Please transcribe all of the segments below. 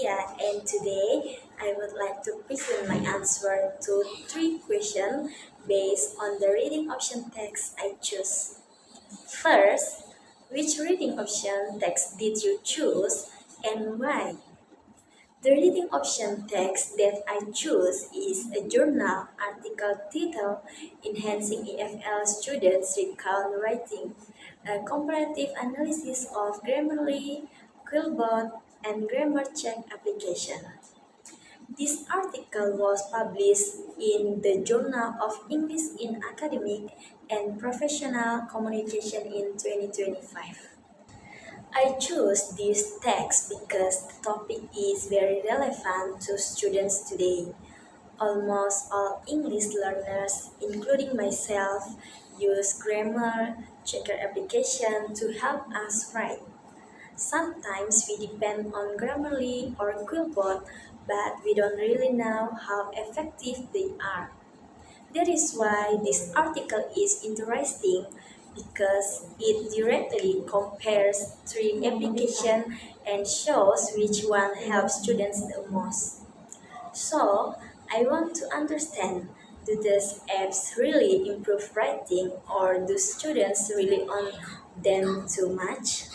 Hia, and today I would like to present my answer to three questions based on the reading option text I choose. First, which reading option text did you choose and why? The reading option text that I choose is a journal article titled Enhancing EFL Students' Recall Writing, a comparative analysis of Grammarly, Quillbot, and Grammar Check application. This article was published in the Journal of English in Academic and Professional Communication in 2025. I chose this text because the topic is very relevant to students today. Almost all English learners, including myself, use grammar checker application to help us write. Sometimes we depend on Grammarly or Quillbot, but we don't really know how effective they are. That is why this article is interesting because it directly compares three applications and shows which one helps students the most. So, I want to understand, do these apps really improve writing or do students rely on them too much?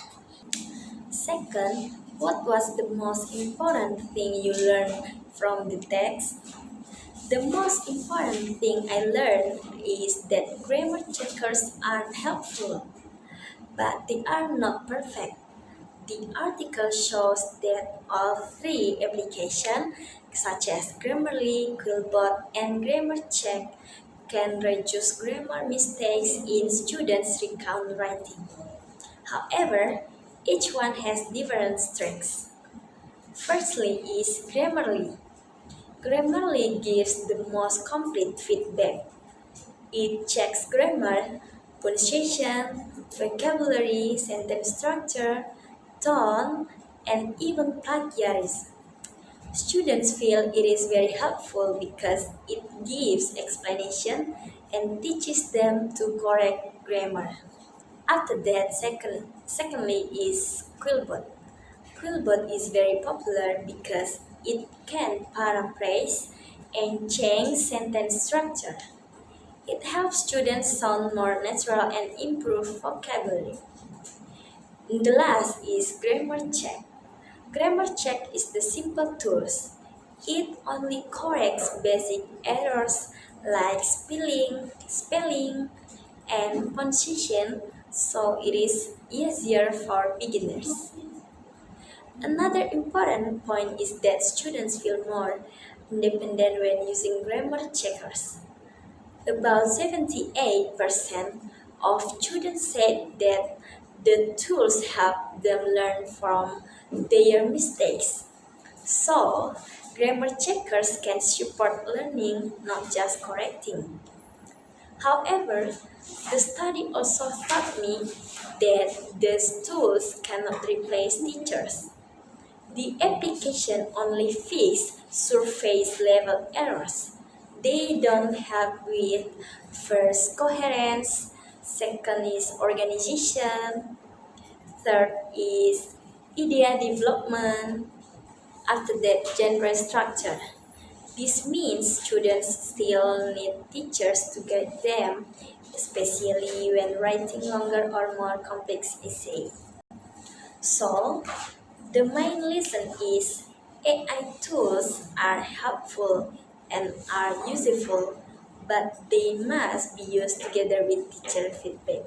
Second, what was the most important thing you learned from the text? The most important thing I learned is that grammar checkers are helpful, but they are not perfect. The article shows that all three applications, such as Grammarly, Quillbot, and Grammar Check, can reduce grammar mistakes in students' recount writing. However, each one has different strengths. Firstly is Grammarly. Grammarly gives the most complete feedback. It checks grammar, punctuation, vocabulary, sentence structure, tone, and even plagiarism. Students feel it is very helpful because it gives explanation and teaches them to correct grammar. After that, secondly is Quillbot. Quillbot is very popular because it can paraphrase and change sentence structure. It helps students sound more natural and improve vocabulary. The last is Grammar Check. Grammar Check is the simple tools. It only corrects basic errors like spelling, and punctuation, so it is easier for beginners. Another important point is that students feel more independent when using grammar checkers. About 78% of students said that the tools help them learn from their mistakes. So, grammar checkers can support learning, not just correcting. However, the study also taught me that these tools cannot replace teachers. The application only fix surface level errors. They don't help with first coherence, second is organization, third is idea development, after that genre structure. This means students still need teachers to guide them, especially when writing longer or more complex essays. So, the main lesson is AI tools are helpful and are useful, but they must be used together with teacher feedback.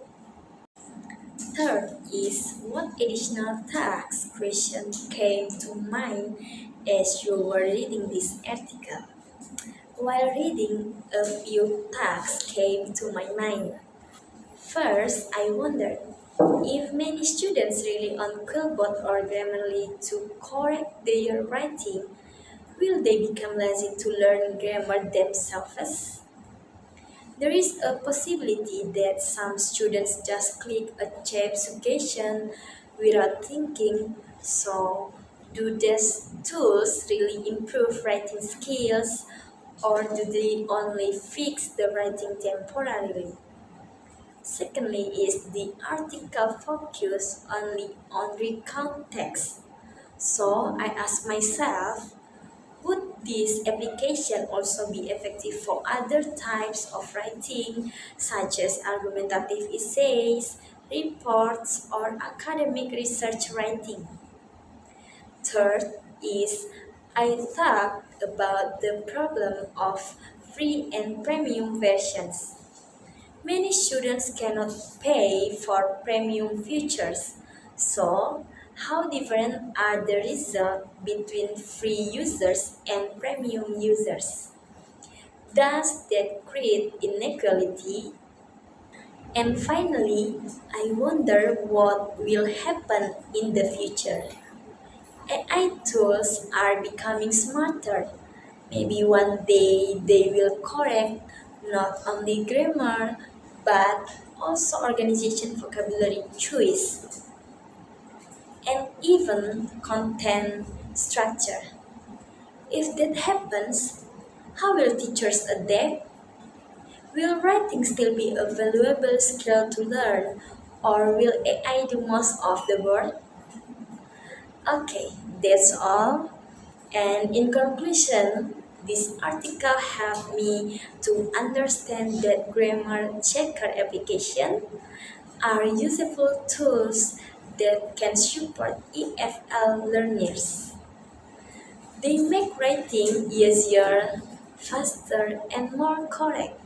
Third is what additional tax question came to mind as you were reading this article? While reading, a few tasks came to my mind. First, I wondered if many students rely on Quillbot or Grammarly to correct their writing, will they become lazy to learn grammar themselves? There is a possibility that some students just click a cheap suggestion without thinking. So, do these tools really improve writing skills or do they only fix the writing temporarily? Secondly, is the article focus only on recount text. So I asked myself, would this application also be effective for other types of writing, such as argumentative essays, reports, or academic research writing? Third is I thought about the problem of free and premium versions. Many students cannot pay for premium features. So, how different are the results between free users and premium users? Does that create inequality? And finally, I wonder what will happen in the future. AI tools are becoming smarter. Maybe one day they will correct not only grammar but also organization vocabulary choice and even content structure. If that happens, how will teachers adapt? Will writing still be a valuable skill to learn, or will AI do most of the work? Okay, that's all. And in conclusion, this article helped me to understand that grammar checker applications are useful tools that can support EFL learners. They make writing easier, faster, and more correct,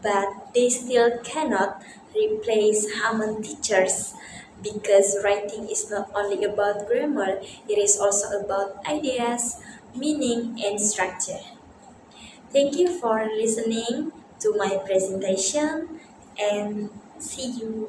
but they still cannot replace human teachers because writing is not only about grammar, it is also about ideas, meaning, and structure. Thank you for listening to my presentation and see you.